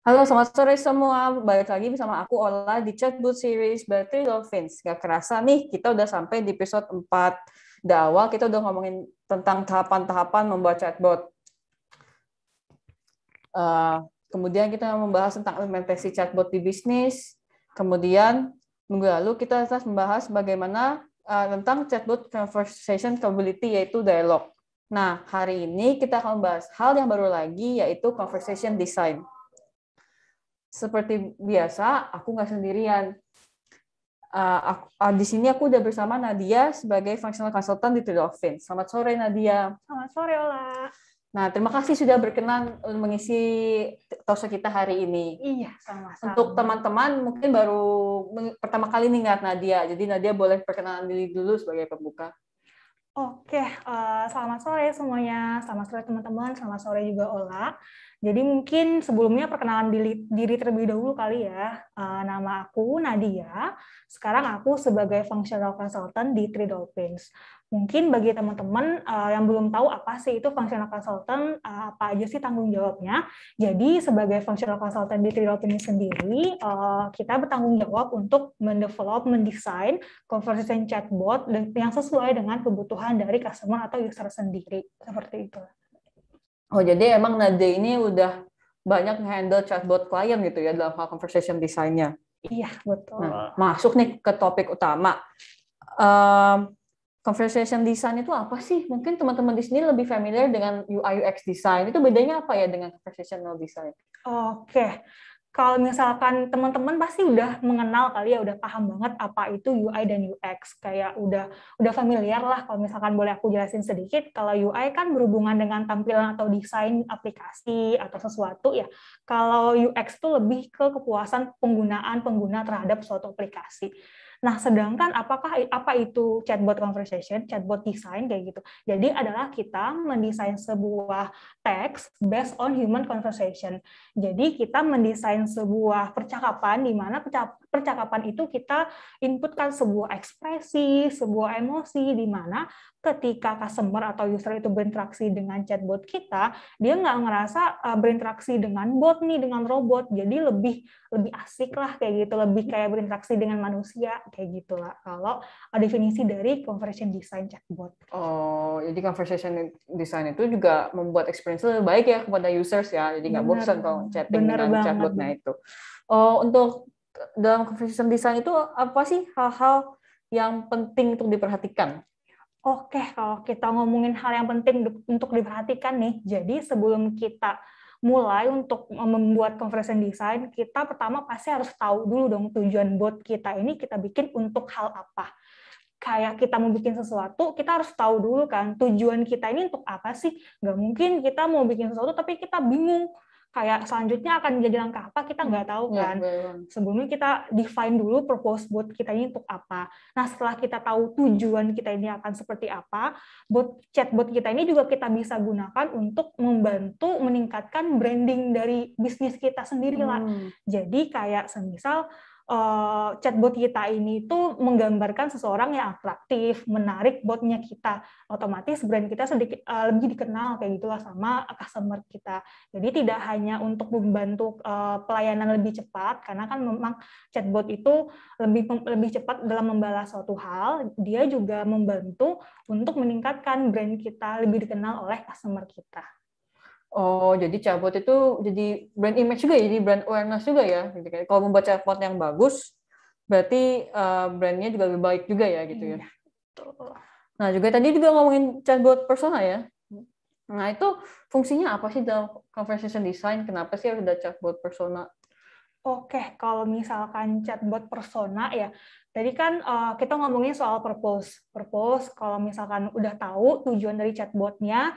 Halo, selamat sore semua. Balik lagi bersama aku Ola di Chatbot Series by Three Dolphins. Gak kerasa nih, kita udah sampai di episode 4. Di awal kita udah ngomongin tentang tahapan-tahapan membuat chatbot. Kemudian kita membahas tentang implementasi chatbot di bisnis. Kemudian minggu lalu kita membahas bagaimana tentang chatbot conversation capability, yaitu dialog. Nah, hari ini kita akan membahas hal yang baru lagi, yaitu conversation design. Seperti biasa, aku nggak sendirian. Di sini aku udah bersama Nadia sebagai functional consultant di Three Dolphins. Selamat sore, Nadia. Selamat sore, Ola. Nah, terima kasih sudah berkenan mengisi talkshow kita hari ini. Iya, sama-sama. Untuk teman-teman mungkin baru pertama kali nih ngeliat Nadia, jadi Nadia boleh perkenalan diri dulu sebagai pembuka. Oke, selamat sore semuanya. Selamat sore teman-teman, selamat sore juga Ola. Jadi mungkin sebelumnya perkenalan diri terlebih dahulu kali ya. Nama aku Nadia. Sekarang aku sebagai functional consultant di Three Dolphins. Mungkin bagi teman-teman yang belum tahu apa sih itu functional consultant, apa aja sih tanggung jawabnya. Jadi sebagai functional consultant di Three Dolphins sendiri, kita bertanggung jawab untuk mendesain conversation chatbot yang sesuai dengan kebutuhan dari customer atau user sendiri. Seperti itu. Oh, jadi emang Nadia ini udah banyak handle chatbot klien gitu ya dalam hal conversation design-nya. Iya, betul. Nah, masuk nih ke topik utama. Conversation design itu apa sih? Mungkin teman-teman di sini lebih familiar dengan UI UX design. Itu bedanya apa ya dengan conversational design? Oke. Kalau misalkan teman-teman pasti udah mengenal kali ya, udah paham banget apa itu UI dan UX. Kayak udah familiar lah kalau misalkan boleh aku jelasin sedikit. Kalau UI kan berhubungan dengan tampilan atau desain aplikasi atau sesuatu ya. Kalau UX itu lebih ke kepuasan penggunaan pengguna terhadap suatu aplikasi. Nah, sedangkan apa itu chatbot conversation, chatbot design kayak gitu. Jadi adalah kita mendesain sebuah teks based on human conversation. Jadi kita mendesain sebuah percakapan di mana percakapan itu kita inputkan sebuah ekspresi, sebuah emosi di mana ketika customer atau user itu berinteraksi dengan chatbot kita, dia nggak ngerasa berinteraksi dengan bot nih, dengan robot. Jadi lebih asik lah kayak gitu, lebih kayak berinteraksi dengan manusia kayak gitulah. Kalau definisi dari conversation design chatbot. Oh, jadi conversation design itu juga membuat experience lebih baik ya kepada users ya. Jadi nggak bosan kalau chatting dengan chatbotnya itu. Oh, untuk dalam conversation design itu apa sih hal-hal yang penting untuk diperhatikan? Oke, kalau kita ngomongin hal yang penting untuk diperhatikan nih, jadi sebelum kita mulai untuk membuat conversation design, kita pertama pasti harus tahu dulu dong tujuan bot kita ini kita bikin untuk hal apa. Kayak kita mau bikin sesuatu, kita harus tahu dulu kan tujuan kita ini untuk apa sih. Nggak mungkin kita mau bikin sesuatu tapi kita bingung. Kayak selanjutnya akan menjadi langkah apa, kita nggak tahu kan. Sebelumnya kita define dulu purpose bot kita ini untuk apa. Nah, setelah kita tahu tujuan kita ini akan seperti apa, chatbot kita ini juga kita bisa gunakan untuk membantu meningkatkan branding dari bisnis kita sendiri lah. Jadi kayak semisal chatbot kita ini tuh menggambarkan seseorang yang atraktif, menarik botnya kita, otomatis brand kita sedikit lebih dikenal kayak gitulah sama customer kita. Jadi tidak hanya untuk membantu pelayanan lebih cepat, karena kan memang chatbot itu lebih cepat dalam membalas suatu hal, dia juga membantu untuk meningkatkan brand kita lebih dikenal oleh customer kita. Oh, jadi chatbot itu jadi brand image juga, jadi brand awareness juga ya. Kalau membuat chatbot yang bagus, berarti brandnya juga lebih baik juga ya, gitu ya. Nah, juga tadi juga ngomongin chatbot persona ya. Nah, itu fungsinya apa sih dalam conversation design? Kenapa sih harus ada chatbot persona? Oke, kalau misalkan chatbot persona ya, tadi kan kita ngomongin soal purpose. Purpose, kalau misalkan udah tahu tujuan dari chatbotnya,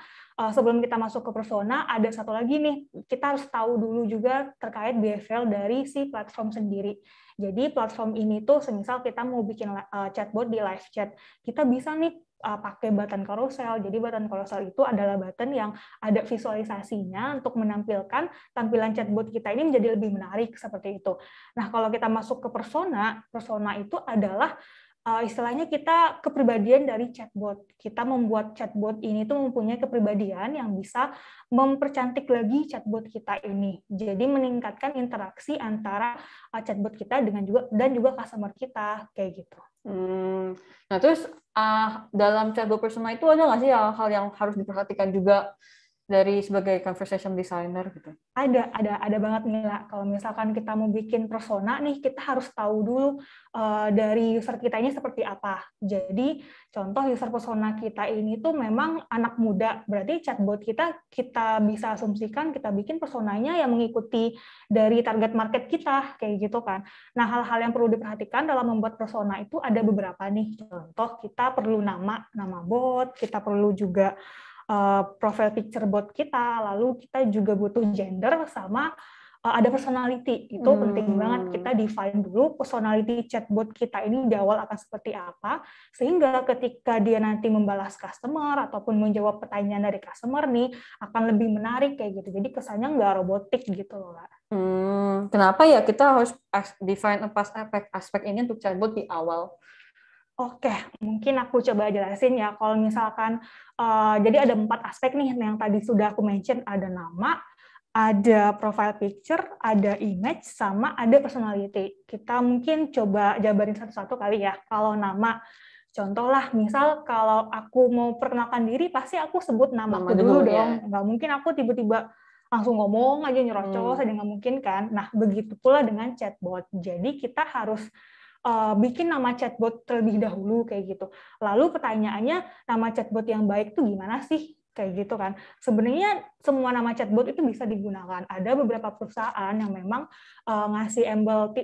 sebelum kita masuk ke persona, ada satu lagi nih, kita harus tahu dulu juga terkait behavior dari si platform sendiri. Jadi platform ini tuh, semisal kita mau bikin chatbot di live chat, kita bisa nih pakai button carousel. Jadi button carousel itu adalah button yang ada visualisasinya untuk menampilkan tampilan chatbot kita ini menjadi lebih menarik seperti itu. Nah, kalau kita masuk ke persona itu adalah istilahnya kita kepribadian dari chatbot. Kita membuat chatbot ini tuh mempunyai kepribadian yang bisa mempercantik lagi chatbot kita ini. Jadi meningkatkan interaksi antara chatbot kita dengan juga customer kita kayak gitu. Nah terus dalam chatbot persona itu ada nggak sih hal-hal yang harus diperhatikan juga dari sebagai conversation designer gitu? Ada banget Mila. Kalau misalkan kita mau bikin persona nih, kita harus tahu dulu dari user kita ini seperti apa. Jadi contoh user persona kita ini tuh memang anak muda, berarti chatbot kita bisa asumsikan kita bikin personanya yang mengikuti dari target market kita kayak gitu kan. Nah hal-hal yang perlu diperhatikan dalam membuat persona itu ada beberapa nih. Contoh kita perlu nama bot, kita perlu juga profile picture bot kita, lalu kita juga butuh gender sama ada personality. Itu penting banget kita define dulu personality chatbot kita ini di awal akan seperti apa, sehingga ketika dia nanti membalas customer ataupun menjawab pertanyaan dari customer nih akan lebih menarik kayak gitu. Jadi kesannya nggak robotik gitu loh. Kenapa ya kita harus define aspek ini untuk chatbot di awal? Oke, mungkin aku coba jelasin ya. Kalau misalkan, jadi ada 4 aspek nih yang tadi sudah aku mention. Ada nama, ada profile picture, ada image, sama ada personality. Kita mungkin coba jabarin satu-satu kali ya. Kalau nama, contoh lah, misal kalau aku mau perkenalkan diri, pasti aku sebut namaku dulu dong. Nggak mungkin aku tiba-tiba langsung ngomong aja nyerocos, ada nggak mungkin kan. Nah, begitu pula dengan chatbot. Jadi kita harus bikin nama chatbot terlebih dahulu kayak gitu. Lalu pertanyaannya, nama chatbot yang baik tuh gimana sih? Kayak gitu kan. Sebenarnya semua nama chatbot itu bisa digunakan. Ada beberapa perusahaan yang memang ngasih embel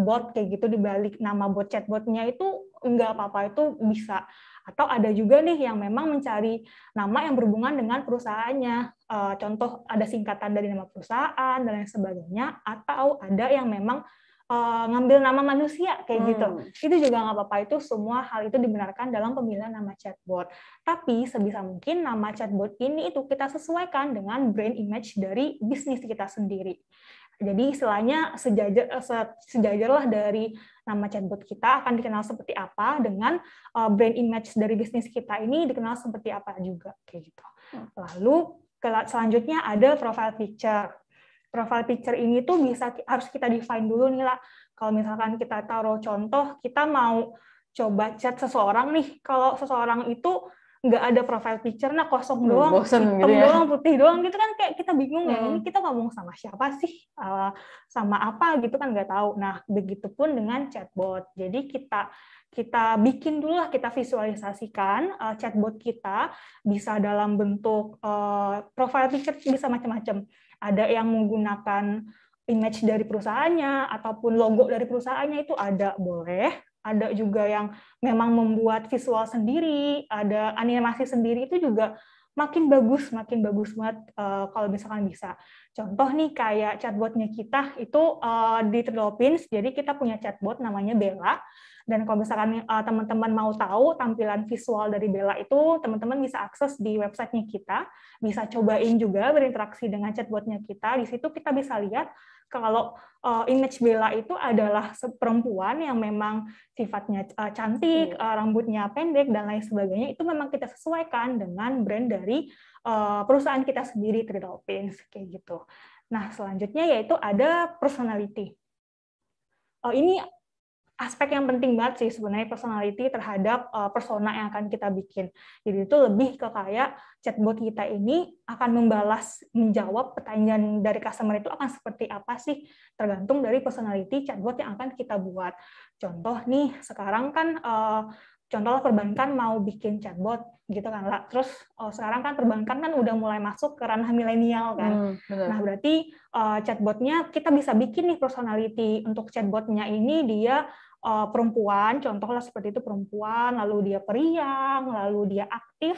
.bot kayak gitu di balik nama bot chatbotnya itu nggak apa-apa, itu bisa. Atau ada juga nih yang memang mencari nama yang berhubungan dengan perusahaannya. Contoh ada singkatan dari nama perusahaan dan lain sebagainya. Atau ada yang memang ngambil nama manusia kayak gitu. Itu juga nggak apa-apa, itu semua hal itu dibenarkan dalam pemilihan nama chatbot. Tapi sebisa mungkin nama chatbot ini itu kita sesuaikan dengan brand image dari bisnis kita sendiri. Jadi istilahnya sejajarlah dari nama chatbot kita akan dikenal seperti apa dengan brand image dari bisnis kita ini dikenal seperti apa juga kayak gitu. Lalu selanjutnya ada profile picture. Profile picture ini tuh harus kita define dulu nih lah. Kalau misalkan kita taruh contoh, kita mau coba chat seseorang nih, kalau seseorang itu nggak ada profile picture, nah kosong doang, hitam gitu ya, doang, putih doang gitu kan, kayak kita bingung ya, ini kita ngomong sama siapa sih, sama apa gitu kan nggak tahu. Nah begitupun dengan chatbot. Jadi kita bikin dulu lah, kita visualisasikan chatbot kita bisa dalam bentuk profile picture, bisa macam-macam. Ada yang menggunakan image dari perusahaannya ataupun logo dari perusahaannya, itu ada, boleh. Ada juga yang memang membuat visual sendiri, ada animasi sendiri, itu juga makin bagus banget kalau misalkan bisa. Contoh nih kayak chatbotnya kita itu di Trilopins, jadi kita punya chatbot namanya Bella. Dan kalau misalkan teman-teman mau tahu tampilan visual dari Bella itu, teman-teman bisa akses di websitenya kita, bisa cobain juga berinteraksi dengan chatbotnya kita. Di situ kita bisa lihat kalau image Bella itu adalah perempuan yang memang sifatnya cantik, rambutnya pendek, dan lain sebagainya, itu memang kita sesuaikan dengan brand dari perusahaan kita sendiri, Trilopins, kayak gitu. Nah, selanjutnya yaitu ada personality. Ini aspek yang penting banget sih sebenarnya, personality terhadap persona yang akan kita bikin. Jadi itu lebih ke kayak chatbot kita ini akan menjawab pertanyaan dari customer itu akan seperti apa sih, tergantung dari personality chatbot yang akan kita buat. Contoh nih, sekarang kan contohlah perbankan mau bikin chatbot gitu kan lah. Terus sekarang kan perbankan kan udah mulai masuk ke ranah milenial kan. Nah, berarti chatbotnya kita bisa bikin nih personality untuk chatbotnya ini, dia perempuan, contohlah seperti itu, perempuan, lalu dia periang, lalu dia aktif,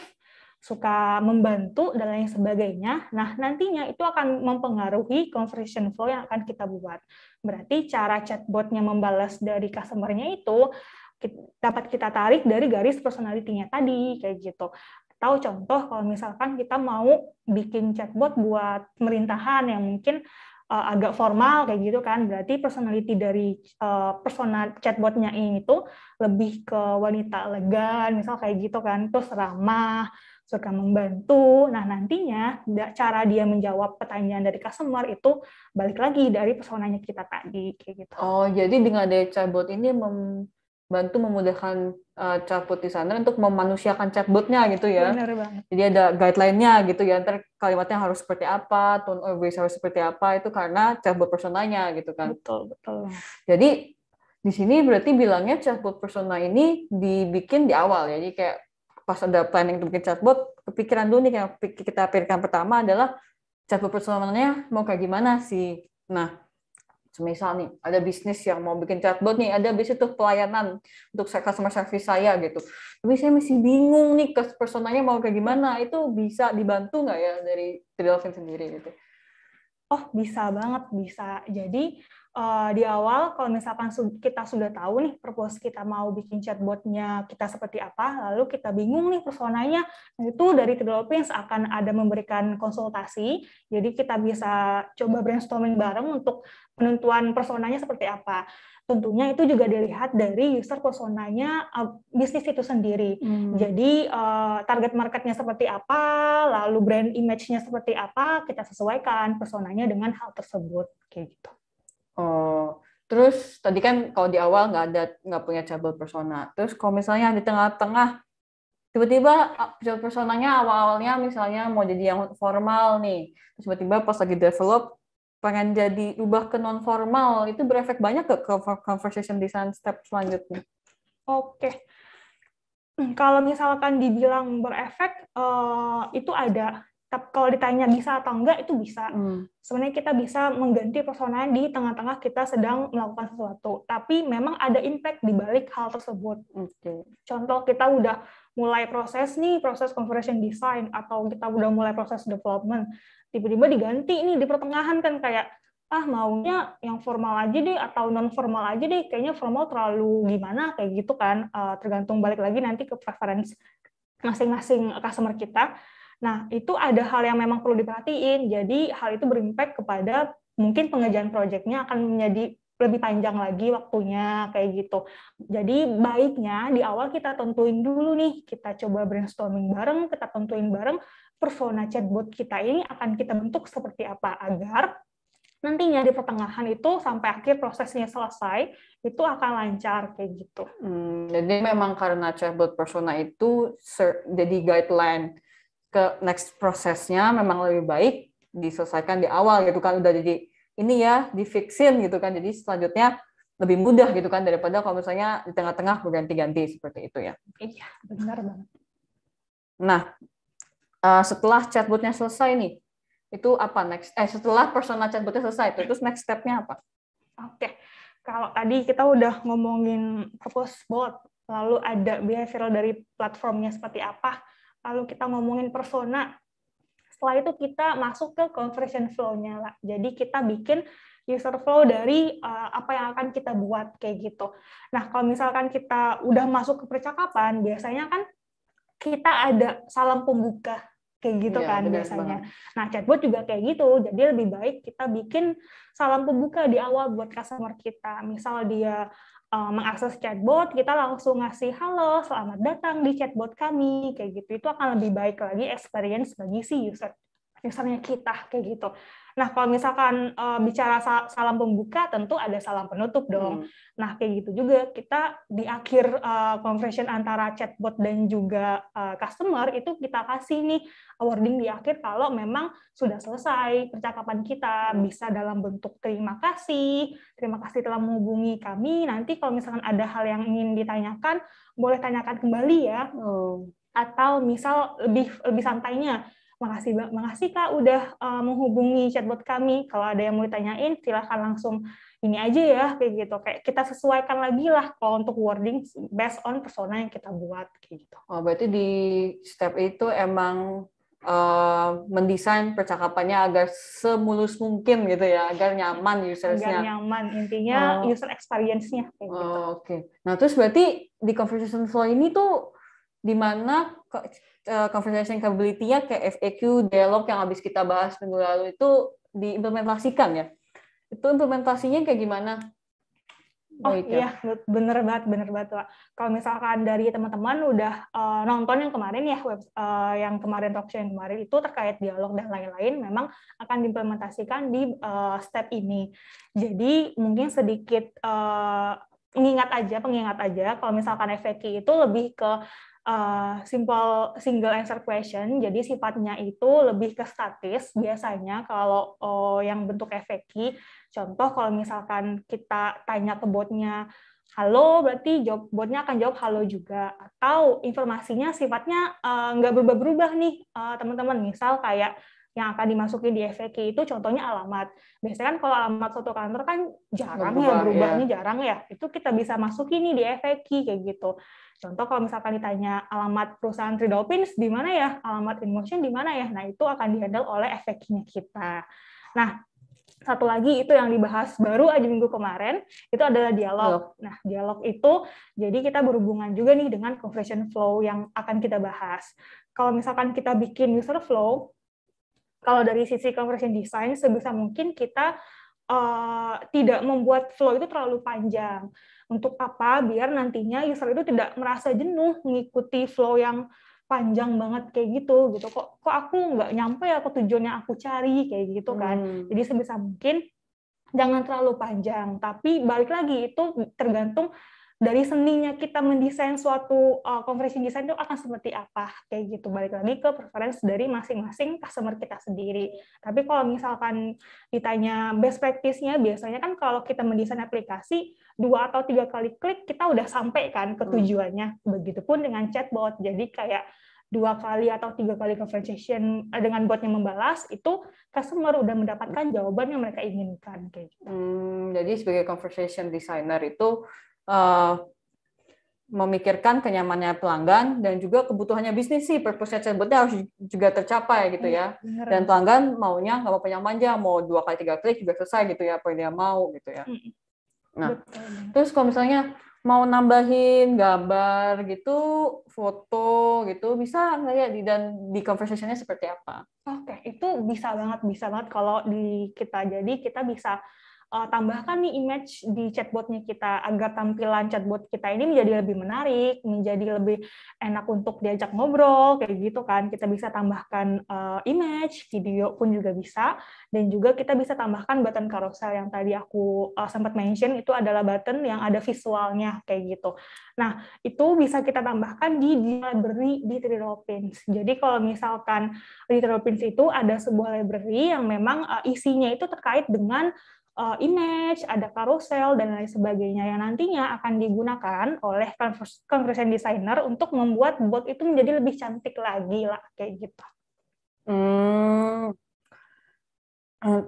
suka membantu, dan lain sebagainya. Nah, nantinya itu akan mempengaruhi conversation flow yang akan kita buat. Berarti cara chatbotnya membalas dari customer-nya itu dapat kita tarik dari garis personality-nya tadi, kayak gitu. Atau contoh kalau misalkan kita mau bikin chatbot buat pemerintahan yang mungkin agak formal kayak gitu kan, berarti personality dari persona chatbotnya ini tuh lebih ke wanita elegan, misal kayak gitu kan, terus ramah, suka membantu. Nah, nantinya cara dia menjawab pertanyaan dari customer itu balik lagi dari personanya kita tadi kayak gitu. Oh, jadi dengan ada chatbot ini membantu memudahkan chatbot di sana untuk memanusiakan chatbotnya gitu ya. Benar banget. Jadi ada guideline-nya gitu ya, ntar kalimatnya harus seperti apa, tone of voice harus seperti apa, itu karena chatbot personanya gitu kan. Betul. Jadi di sini berarti bilangnya chatbot persona ini dibikin di awal ya. Jadi kayak pas ada planning untuk bikin chatbot, kepikiran dulu nih yang kita pikirkan pertama adalah chatbot personanya mau kayak gimana sih. Nah, semisal nih, ada bisnis yang mau bikin chatbot nih, ada bisnis tuh pelayanan untuk customer service saya gitu. Tapi saya masih bingung nih, personanya mau kayak gimana, itu bisa dibantu nggak ya dari Dolphin sendiri gitu? Oh, bisa banget, bisa. Jadi, di awal kalau misalkan kita sudah tahu nih purpose kita mau bikin chatbotnya kita seperti apa, lalu kita bingung nih personanya, itu dari Dolphins akan ada memberikan konsultasi, jadi kita bisa coba brainstorming bareng untuk penentuan personanya seperti apa. Tentunya itu juga dilihat dari user personanya bisnis itu sendiri. Jadi target marketnya seperti apa, lalu brand image-nya seperti apa, kita sesuaikan personanya dengan hal tersebut kayak gitu. Oh, terus tadi kan kalau di awal nggak punya chatbot persona. Terus kalau misalnya di tengah-tengah tiba-tiba chatbot personanya awal-awalnya misalnya mau jadi yang formal nih, terus tiba-tiba pas lagi develop pengen jadi ubah ke non formal, itu berefek banyak ke conversation design step selanjutnya. Oke, kalau misalkan dibilang berefek, itu ada. Tapi kalau ditanya bisa atau enggak, itu bisa. Sebenarnya kita bisa mengganti persona di tengah-tengah kita sedang melakukan sesuatu. Tapi memang ada impact di balik hal tersebut. Contoh, kita udah mulai proses conversion design, atau kita udah mulai proses development. Tiba-tiba diganti nih di pertengahan kan kayak, maunya yang formal aja deh atau non formal aja deh, kayaknya formal terlalu gimana kayak gitu kan, tergantung balik lagi nanti ke preference masing-masing customer kita. Nah, itu ada hal yang memang perlu diperhatiin, jadi hal itu berimpact kepada mungkin pengerjaan proyeknya akan menjadi lebih panjang lagi waktunya kayak gitu. Jadi baiknya di awal kita tentuin dulu nih, kita coba brainstorming bareng, kita tentuin bareng persona chatbot kita ini akan kita bentuk seperti apa agar nantinya di pertengahan itu sampai akhir prosesnya selesai itu akan lancar kayak gitu. Jadi memang karena chatbot persona itu jadi guideline ke next prosesnya memang lebih baik diselesaikan di awal gitu kan, udah jadi ini ya difixin gitu kan, jadi selanjutnya lebih mudah gitu kan daripada kalau misalnya di tengah-tengah berganti-ganti seperti itu ya. Iya, benar banget. Nah, setelah chatbotnya selesai nih, itu apa next? Setelah persona chatbotnya selesai, terus next step-nya apa? Oke, kalau tadi kita udah ngomongin purpose bot, lalu ada behavioral dari platformnya seperti apa, lalu kita ngomongin persona. Setelah itu kita masuk ke conversion flow-nya lah. Jadi kita bikin user flow dari apa yang akan kita buat kayak gitu. Nah, kalau misalkan kita udah masuk ke percakapan, biasanya kan kita ada salam pembuka kayak gitu kan biasanya. Nah, chatbot juga kayak gitu. Jadi lebih baik kita bikin salam pembuka di awal buat customer kita. Misal dia mengakses chatbot, kita langsung ngasih halo, selamat datang di chatbot kami kayak gitu. Itu akan lebih baik lagi experience bagi si usernya kita kayak gitu. Nah, kalau misalkan bicara salam pembuka, tentu ada salam penutup dong. Nah, kayak gitu juga kita di akhir conversation antara chatbot dan juga customer itu kita kasih nih wording di akhir kalau memang sudah selesai percakapan kita, bisa dalam bentuk terima kasih telah menghubungi kami. Nanti kalau misalkan ada hal yang ingin ditanyakan, boleh tanyakan kembali ya. Atau misal lebih santainya, makasih Kak udah menghubungi chatbot kami. Kalau ada yang mau ditanyain, silahkan langsung ini aja ya, kayak gitu. Kayak kita sesuaikan lagi lah kalau untuk wording based on persona yang kita buat, kayak gitu. Oh, berarti di step itu emang mendesain percakapannya agar semulus mungkin gitu ya, agar nyaman usersnya. Agar nyaman, intinya user experience-nya. Kayak gitu. Oke. Nah, terus berarti di conversation flow ini tuh di mana conversation capability-nya kayak FAQ, dialog yang habis kita bahas minggu lalu itu diimplementasikan ya? Itu implementasinya kayak gimana? Oh iya, bener banget Pak. Kalau misalkan dari teman-teman udah nonton yang kemarin ya, yang kemarin talkshow yang kemarin itu terkait dialog dan lain-lain, memang akan diimplementasikan di step ini. Jadi mungkin sedikit pengingat aja, kalau misalkan FAQ itu lebih ke simple single answer question, jadi sifatnya itu lebih ke statis. Biasanya kalau yang bentuk FAQ, contoh kalau misalkan kita tanya ke botnya halo, berarti botnya akan jawab halo juga. Atau informasinya sifatnya nggak berubah-berubah nih, teman-teman. Misal kayak yang akan dimasukin di FAQ itu contohnya alamat. Biasanya kan kalau alamat suatu kantor kan jarang ya berubahnya, jarang ya. Itu kita bisa masukin nih di FAQ kayak gitu. Contoh kalau misalkan ditanya alamat perusahaan Three Dolphins di mana ya, alamat InMotion di mana ya. Nah, itu akan dihandle oleh FAQ-nya kita. Nah, satu lagi itu yang dibahas baru aja minggu kemarin, itu adalah dialog. Nah, dialog itu jadi kita berhubungan juga nih dengan conversation flow yang akan kita bahas. Kalau misalkan kita bikin user flow, kalau dari sisi conversion design, sebisa mungkin kita tidak membuat flow itu terlalu panjang. Untuk apa? Biar nantinya user itu tidak merasa jenuh mengikuti flow yang panjang banget kayak gitu. Kok aku nggak nyampe ya ke tujuan yang aku cari kayak gitu kan. Jadi sebisa mungkin jangan terlalu panjang. Tapi balik lagi itu tergantung dari seninya kita mendesain suatu conversion design itu akan seperti apa kayak gitu, balik lagi ke preference dari masing-masing customer kita sendiri. Tapi kalau misalkan ditanya best practice-nya, biasanya kan kalau kita mendesain aplikasi 2 atau 3 kali klik kita udah sampai kan ke tujuannya. Begitupun dengan chatbot, jadi kayak 2 kali atau 3 kali conversation dengan botnya membalas, itu customer udah mendapatkan jawaban yang mereka inginkan kayak gitu. Jadi sebagai conversation designer itu memikirkan kenyamanannya pelanggan dan juga kebutuhannya bisnis sih, purpose chatbotnya harus juga tercapai gitu ya. Dan pelanggan maunya nggak mau panjang panjang, mau 2 kali 3 klik juga selesai gitu ya, apa yang dia mau gitu ya. Nah, terus kalau misalnya mau nambahin gambar gitu, foto gitu, bisa nggak ya dan di conversation-nya seperti apa? Oke, itu bisa banget kalau di kita. Jadi kita bisa tambahkan nih image di chatbotnya kita agar tampilan chatbot kita ini menjadi lebih menarik, menjadi lebih enak untuk diajak ngobrol kayak gitu kan. Kita bisa tambahkan image, video pun juga bisa, dan juga kita bisa tambahkan button carousel yang tadi aku sempat mention, itu adalah button yang ada visualnya kayak gitu. Nah, itu bisa kita tambahkan di library di Three Dolphins. Jadi kalau misalkan di Three Dolphins itu ada sebuah library yang memang isinya itu terkait dengan image, ada carousel, dan lain sebagainya yang nantinya akan digunakan oleh conversion designer untuk membuat bot itu menjadi lebih cantik lagi lah, kayak gitu.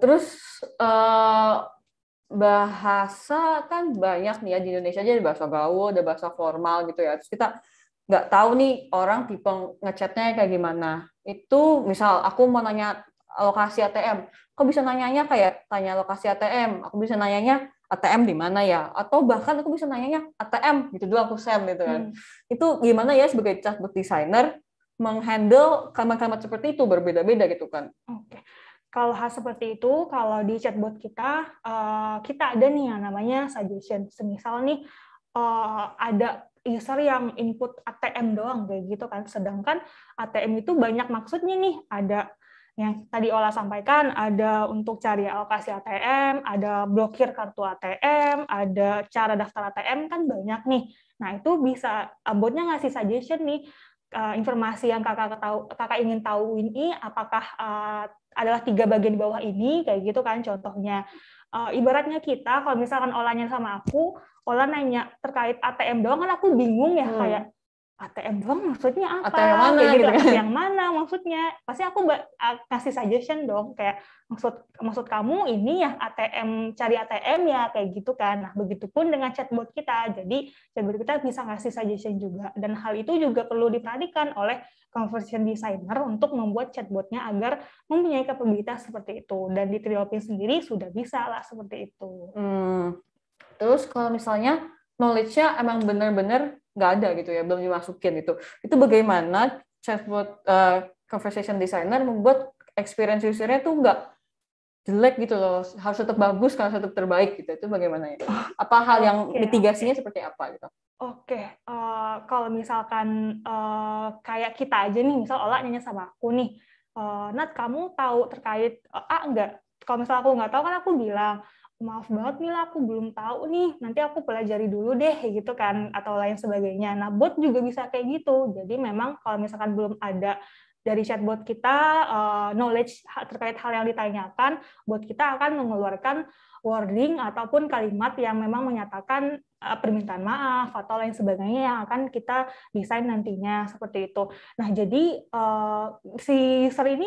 Terus bahasa kan banyak nih ya di Indonesia aja, ada bahasa gaul, ada bahasa formal gitu ya. Terus kita nggak tahu nih orang tipe ngechatnya kayak gimana. Itu misal aku mau nanya lokasi ATM, aku bisa nanyanya kayak tanya lokasi ATM, aku bisa nanyanya ATM di mana ya, atau bahkan aku bisa nanyanya ATM gitu doang, aku send gitu kan. Itu gimana ya sebagai chatbot designer menghandle kalimat-kalimat seperti itu, berbeda-beda gitu kan. Oke. Kalau hal seperti itu, kalau di chatbot kita ada nih yang namanya suggestion. Semisal nih ada user yang input ATM doang kayak gitu kan, sedangkan ATM itu banyak maksudnya nih, ada yang tadi Ola sampaikan, ada untuk cari alokasi ATM, ada blokir kartu ATM, ada cara daftar ATM, kan banyak nih. Nah, itu bisa botnya ngasih suggestion nih, informasi yang kakak ingin tahu ini apakah adalah 3 bagian di bawah ini, kayak gitu kan contohnya. Ibaratnya kita, kalau misalkan Olanya sama aku, Ola nanya terkait ATM doang, kan aku bingung ya, kayak ATM doang maksudnya apa? ATM yang mana kayak gitu, gitu kan? Yang mana maksudnya? Pasti aku kasih suggestion dong, kayak maksud kamu ini ya ATM, cari ATM ya, kayak gitu kan. Nah, begitupun dengan chatbot kita. Jadi chatbot kita bisa ngasih suggestion juga, dan hal itu juga perlu diperhatikan oleh conversion designer untuk membuat chatbotnya agar mempunyai kapabilitas seperti itu. Dan di Three Dolphins sendiri sudah bisa lah seperti itu. Terus kalau misalnya knowledge-nya emang benar-benar nggak ada gitu ya, belum dimasukin gitu. Itu bagaimana chatbot conversation designer membuat experience user-nya tuh nggak jelek gitu loh, harus tetap bagus, harus tetap terbaik gitu. Itu bagaimana ya? Apa hal yang mitigasinya seperti apa gitu? Oke, kalau misalkan kayak kita aja nih, misal Ola nanya sama aku nih, Nat, kamu tahu terkait A enggak? Kalau misal aku nggak tahu kan aku bilang, maaf banget Mila, aku belum tahu nih, nanti aku pelajari dulu deh, gitu kan, atau lain sebagainya. Nah, bot juga bisa kayak gitu. Jadi memang kalau misalkan belum ada dari chatbot kita knowledge terkait hal yang ditanyakan, bot kita akan mengeluarkan wording ataupun kalimat yang memang menyatakan permintaan maaf atau lain sebagainya yang akan kita desain nantinya seperti itu. Nah, jadi si user ini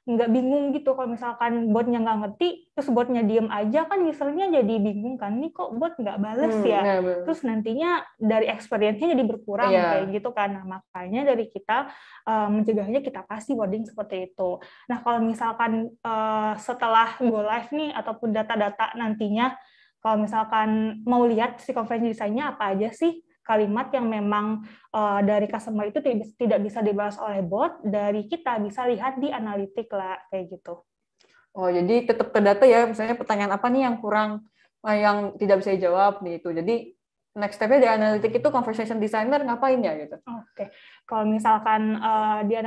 nggak bingung gitu kalau misalkan botnya nggak ngerti, terus botnya diem aja, kan usernya jadi bingung kan, ini kok bot nggak bales ya? Terus nantinya dari experience-nya jadi berkurang kayak gitu kan. Nah, makanya dari kita mencegahnya kita kasih wording seperti itu. Nah, kalau misalkan setelah go live nih ataupun data-data nantinya, kalau misalkan mau lihat si conference design-nya apa aja sih kalimat yang memang dari customer itu tidak bisa dibalas oleh bot, dari kita bisa lihat di analitik lah, kayak gitu. Oh, jadi tetap ke data ya, misalnya pertanyaan apa nih yang kurang, yang tidak bisa dijawab gitu. Jadi next step-nya di analitik itu conversation designer ngapain ya gitu? Oke, kalau misalkan di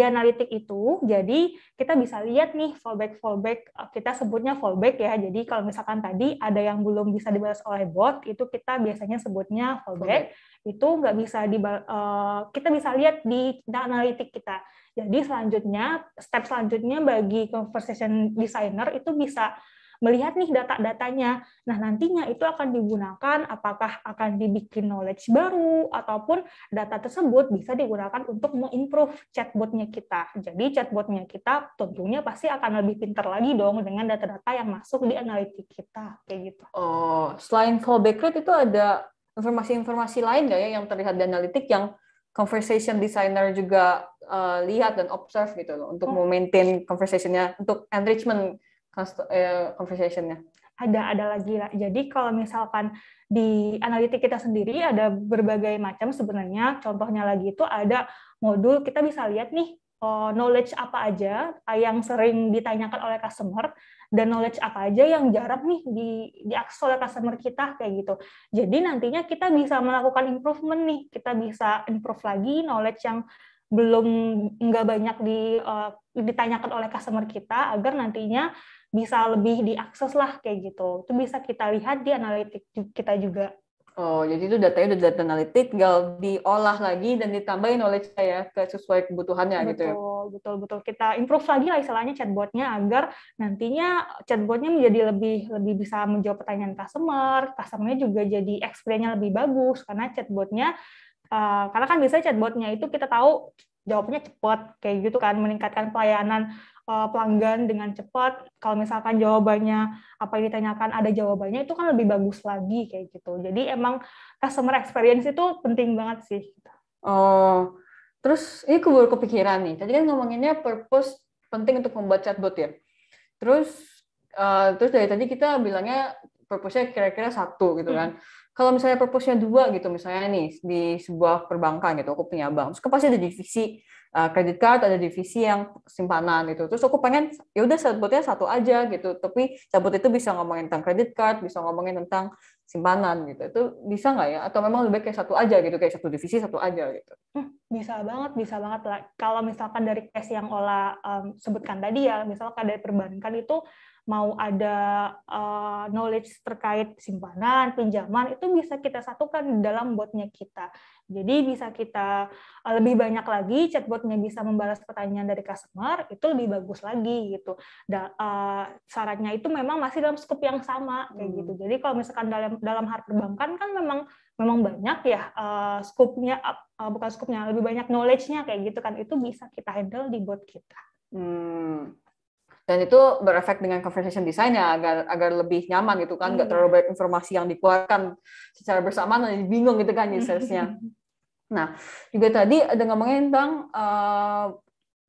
analitik itu, jadi kita bisa lihat nih fallback, kita sebutnya fallback ya. Jadi kalau misalkan tadi ada yang belum bisa dibalas oleh bot, itu kita biasanya sebutnya fallback. Itu nggak bisa kita bisa lihat di analitik kita. Jadi step selanjutnya bagi conversation designer itu bisa melihat nih data-datanya. Nah, nantinya itu akan digunakan, apakah akan dibikin knowledge baru, ataupun data tersebut bisa digunakan untuk mengimprove chatbotnya kita. Jadi chatbotnya kita tentunya pasti akan lebih pintar lagi dong dengan data-data yang masuk di analitik kita, kayak gitu. Oh, selain fallback rate itu ada informasi-informasi lain nggak ya yang terlihat di analitik yang conversation designer juga lihat dan observe gitu loh, untuk maintain conversation-nya, untuk enrichment conversation-nya? Ada lagi lah. Jadi kalau misalkan di analitik kita sendiri ada berbagai macam sebenarnya. Contohnya lagi itu ada modul, kita bisa lihat nih knowledge apa aja yang sering ditanyakan oleh customer, dan knowledge apa aja yang jarang nih diakses oleh customer kita, kayak gitu. Jadi nantinya kita bisa melakukan improvement nih, kita bisa improve lagi knowledge yang belum nggak banyak ditanyakan oleh customer kita, agar nantinya bisa lebih diakses lah, kayak gitu. Itu bisa kita lihat di analitik kita juga. Oh, jadi itu datanya udah data analitik, tinggal diolah lagi dan ditambahin knowledge ya sesuai kebutuhannya gitu ya. Betul. Kita improve lagi lah istilahnya chatbotnya, agar nantinya chatbotnya menjadi lebih bisa menjawab pertanyaan customer-nya juga jadi experience-nya lebih bagus, karena chatbotnya karena kan biasanya chatbotnya itu kita tahu jawabnya cepat, kayak gitu kan, meningkatkan pelayanan pelanggan dengan cepat. Kalau misalkan jawabannya apa yang ditanyakan ada jawabannya, itu kan lebih bagus lagi, kayak gitu. Jadi emang customer experience itu penting banget sih. Oh, terus ini aku baru kepikiran nih. Tadi kan ngomonginnya purpose penting untuk membuat chatbot ya. Terus dari tadi kita bilangnya purpose-nya kira-kira satu gitu kan. Kalau misalnya purpose-nya dua gitu, misalnya nih di sebuah perbankan gitu, aku punya bank, terus kan pasti ada divisi credit card, ada divisi yang simpanan gitu. Terus aku pengen ya udah chatbotnya satu aja gitu, tapi chatbot itu bisa ngomongin tentang credit card, bisa ngomongin tentang simpanan gitu. Itu bisa nggak ya? Atau memang lebih baik kayak satu aja gitu, kayak satu divisi satu aja gitu? Bisa banget lah. Kalau misalkan dari case yang Ola sebutkan tadi ya, misalkan dari perbankan itu mau ada knowledge terkait simpanan, pinjaman, itu bisa kita satukan di dalam botnya kita. Jadi bisa kita lebih banyak lagi, chatbotnya bisa membalas pertanyaan dari customer, itu lebih bagus lagi gitu. Syaratnya itu memang masih dalam skop yang sama, kayak gitu. Jadi kalau misalkan dalam hal perbankan kan memang banyak ya skupnya, bukan skupnya, lebih banyak knowledge-nya kayak gitu kan, itu bisa kita handle di bot kita. Dan itu berefek dengan conversation design ya, agar lebih nyaman gitu kan, nggak terlalu banyak informasi yang dikeluarkan secara bersamaan, jadi bingung gitu kan usersnya. Nah, juga tadi ada ngomongin tentang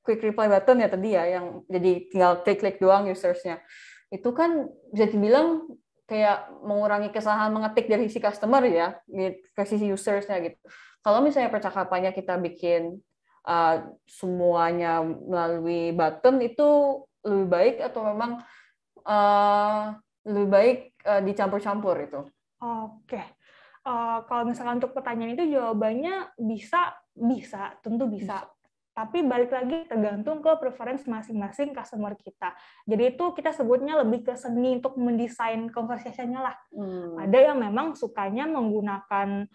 quick reply button ya tadi ya, yang jadi tinggal klik-klik doang usersnya. Itu kan bisa dibilang kayak mengurangi kesalahan mengetik dari si customer ya, ke sisi usersnya gitu. Kalau misalnya percakapannya kita bikin semuanya melalui button, itu lebih baik atau memang lebih baik dicampur-campur itu? Oke. Kalau misalkan untuk pertanyaan itu jawabannya bisa, tentu bisa. Tapi balik lagi tergantung ke preference masing-masing customer kita. Jadi itu kita sebutnya lebih ke seni untuk mendesain conversation-nya lah. Ada yang memang sukanya menggunakan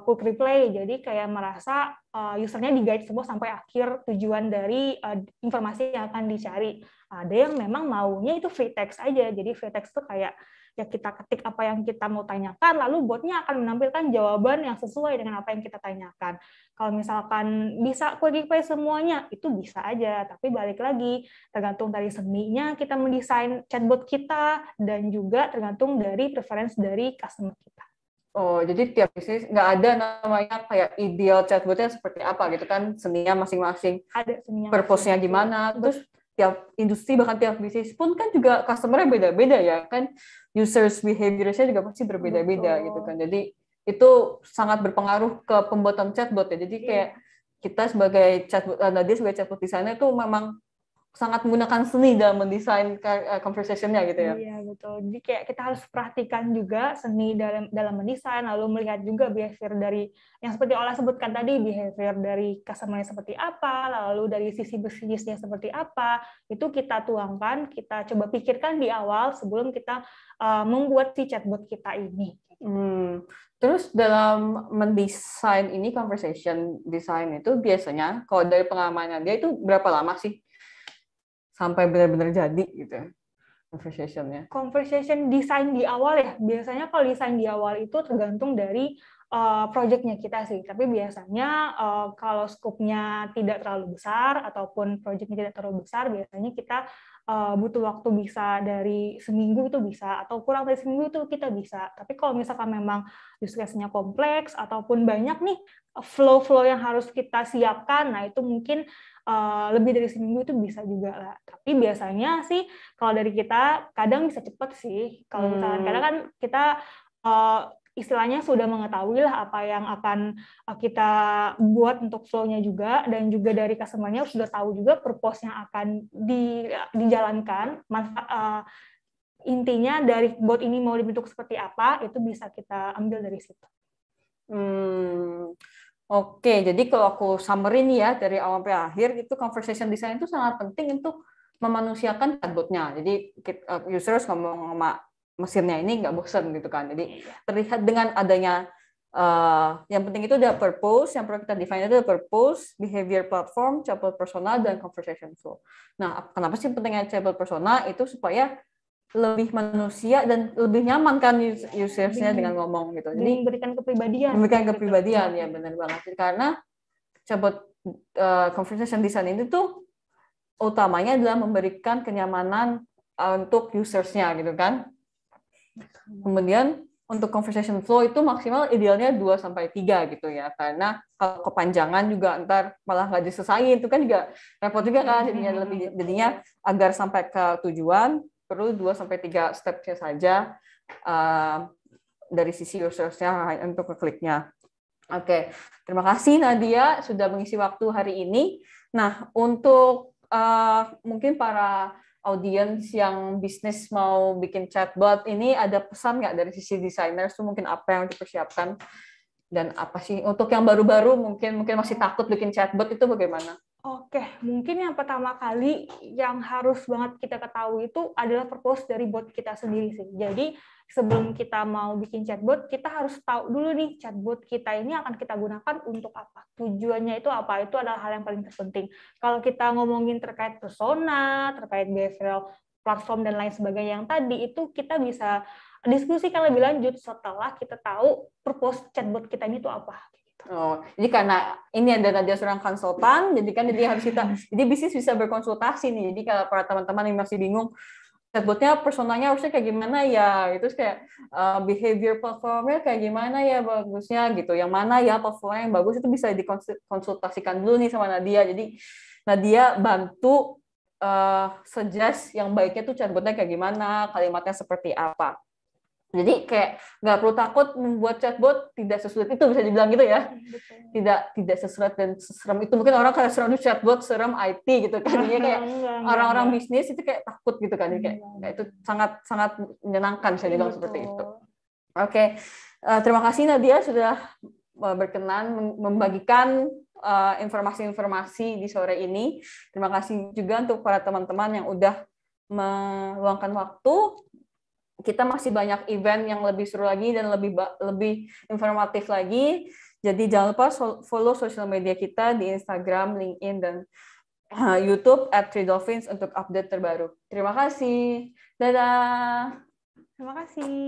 quick replay, jadi kayak merasa usernya di-guide semua sampai akhir tujuan dari informasi yang akan dicari. Ada yang memang maunya itu free text aja, jadi free text itu kayak ya kita ketik apa yang kita mau tanyakan, lalu botnya akan menampilkan jawaban yang sesuai dengan apa yang kita tanyakan. Kalau misalkan bisa quick reply semuanya, itu bisa aja. Tapi balik lagi, tergantung dari seninya kita mendesain chatbot kita, dan juga tergantung dari preference dari customer kita. Oh, jadi tiap bisnis nggak ada namanya kayak ideal chatbotnya seperti apa gitu kan, seninya masing-masing. Ada seninya. Purpose-nya gimana, terus tiap industri bahkan tiap bisnis pun kan juga customer-nya beda-beda ya kan, users behavior-nya juga pasti berbeda-beda gitu kan. Jadi itu sangat berpengaruh ke pembuatan chatbot ya. Jadi kayak kita sebagai chatbot, Nadia sebagai chatbot designer itu memang sangat menggunakan seni dalam mendesain conversation-nya gitu ya. Iya, betul. Jadi kayak kita harus perhatikan juga seni dalam mendesain, lalu melihat juga behavior dari yang seperti Ola sebutkan tadi, behavior dari customer-nya seperti apa, lalu dari sisi bisnisnya seperti apa, itu kita tuangkan, kita coba pikirkan di awal sebelum kita membuat si chatbot kita ini. Terus dalam mendesain ini, conversation design itu biasanya kalau dari pengalamannya dia itu berapa lama sih sampai benar-benar jadi gitu conversation-nya? Conversation design di awal ya, biasanya kalau desain di awal itu tergantung dari project-nya kita sih. Tapi biasanya kalau scope-nya tidak terlalu besar ataupun project-nya tidak terlalu besar, biasanya kita butuh waktu bisa dari seminggu itu bisa, atau kurang dari seminggu itu kita bisa. Tapi kalau misalkan memang use case-nya kompleks ataupun banyak nih flow-flow yang harus kita siapkan, nah itu mungkin lebih dari seminggu itu bisa juga lah. Tapi biasanya sih kalau dari kita kadang bisa cepat sih. Kalau misalkan kadang kan kita istilahnya sudah mengetahui lah apa yang akan kita buat untuk flow-nya juga, dan juga dari customer-nya sudah tahu juga purpose yang akan dijalankan. Intinya dari bot ini mau dibentuk seperti apa, itu bisa kita ambil dari situ. Oke, jadi kalau aku summary nih ya dari awal sampai akhir, itu conversation design itu sangat penting untuk memanusiakan chatbotnya. Jadi users ngomong sama mesinnya ini nggak bosan gitu kan. Jadi terlihat dengan adanya yang penting itu ada purpose, yang perlu kita define itu ada purpose, behavior platform, chatbot persona, dan conversation flow. Nah, kenapa sih pentingnya chatbot persona? Itu supaya lebih manusia dan lebih nyaman kan usersnya dengan ngomong gitu. Jadi memberikan kepribadian. Memberikan kepribadian ya, benar banget. Karena chatbot conversation design ini tuh utamanya adalah memberikan kenyamanan untuk usersnya gitu kan. Kemudian untuk conversation flow itu maksimal idealnya 2-3 gitu ya. Karena kalau kepanjangan juga ntar malah nggak diselesain, itu kan juga repot juga kan. Jadinya agar sampai ke tujuan perlu 2-3 step-nya saja dari sisi usersnya untuk kliknya. Oke, terima kasih Nadia sudah mengisi waktu hari ini. Nah, untuk mungkin para audiens yang bisnis mau bikin chatbot ini, ada pesan nggak dari sisi desainer? So, mungkin apa yang dipersiapkan dan apa sih untuk yang baru-baru mungkin masih takut bikin chatbot itu bagaimana? Oke, mungkin yang pertama kali yang harus banget kita ketahui itu adalah purpose dari bot kita sendiri sih. Jadi sebelum kita mau bikin chatbot, kita harus tahu dulu nih chatbot kita ini akan kita gunakan untuk apa. Tujuannya itu apa, itu adalah hal yang paling terpenting. Kalau kita ngomongin terkait persona, terkait behavioral platform dan lain sebagainya yang tadi, itu kita bisa diskusikan lebih lanjut setelah kita tahu purpose chatbot kita ini itu apa. Oh, jadi karena ini ada Nadia seorang konsultan, jadi harus jadi bisnis bisa berkonsultasi nih. Jadi kalau para teman-teman yang masih bingung, chatbotnya personanya harusnya kayak gimana ya, itu kayak behavior platformnya kayak gimana ya bagusnya gitu. Yang mana ya platformnya yang bagus itu bisa dikonsultasikan dulu nih sama Nadia. Jadi Nadia bantu suggest yang baiknya tuh chatbotnya kayak gimana, kalimatnya seperti apa. Jadi kayak nggak perlu takut membuat chatbot, tidak sesulit itu bisa dibilang gitu ya. Tidak sesulit dan seserem itu. Mungkin orang kayak serem chatbot, serem IT gitu kan. Jadi kayak orang-orang bisnis itu kayak takut gitu kan. Jadi kayak itu sangat menyenangkan saya bilang seperti itu. Oke. Terima kasih Nadia sudah berkenan membagikan informasi-informasi di sore ini. Terima kasih juga untuk para teman-teman yang udah meluangkan waktu. Kita masih banyak event yang lebih seru lagi dan lebih informatif lagi. Jadi jangan lupa follow sosial media kita di Instagram, LinkedIn, dan YouTube @3Dolphins untuk update terbaru. Terima kasih. Dadah. Terima kasih.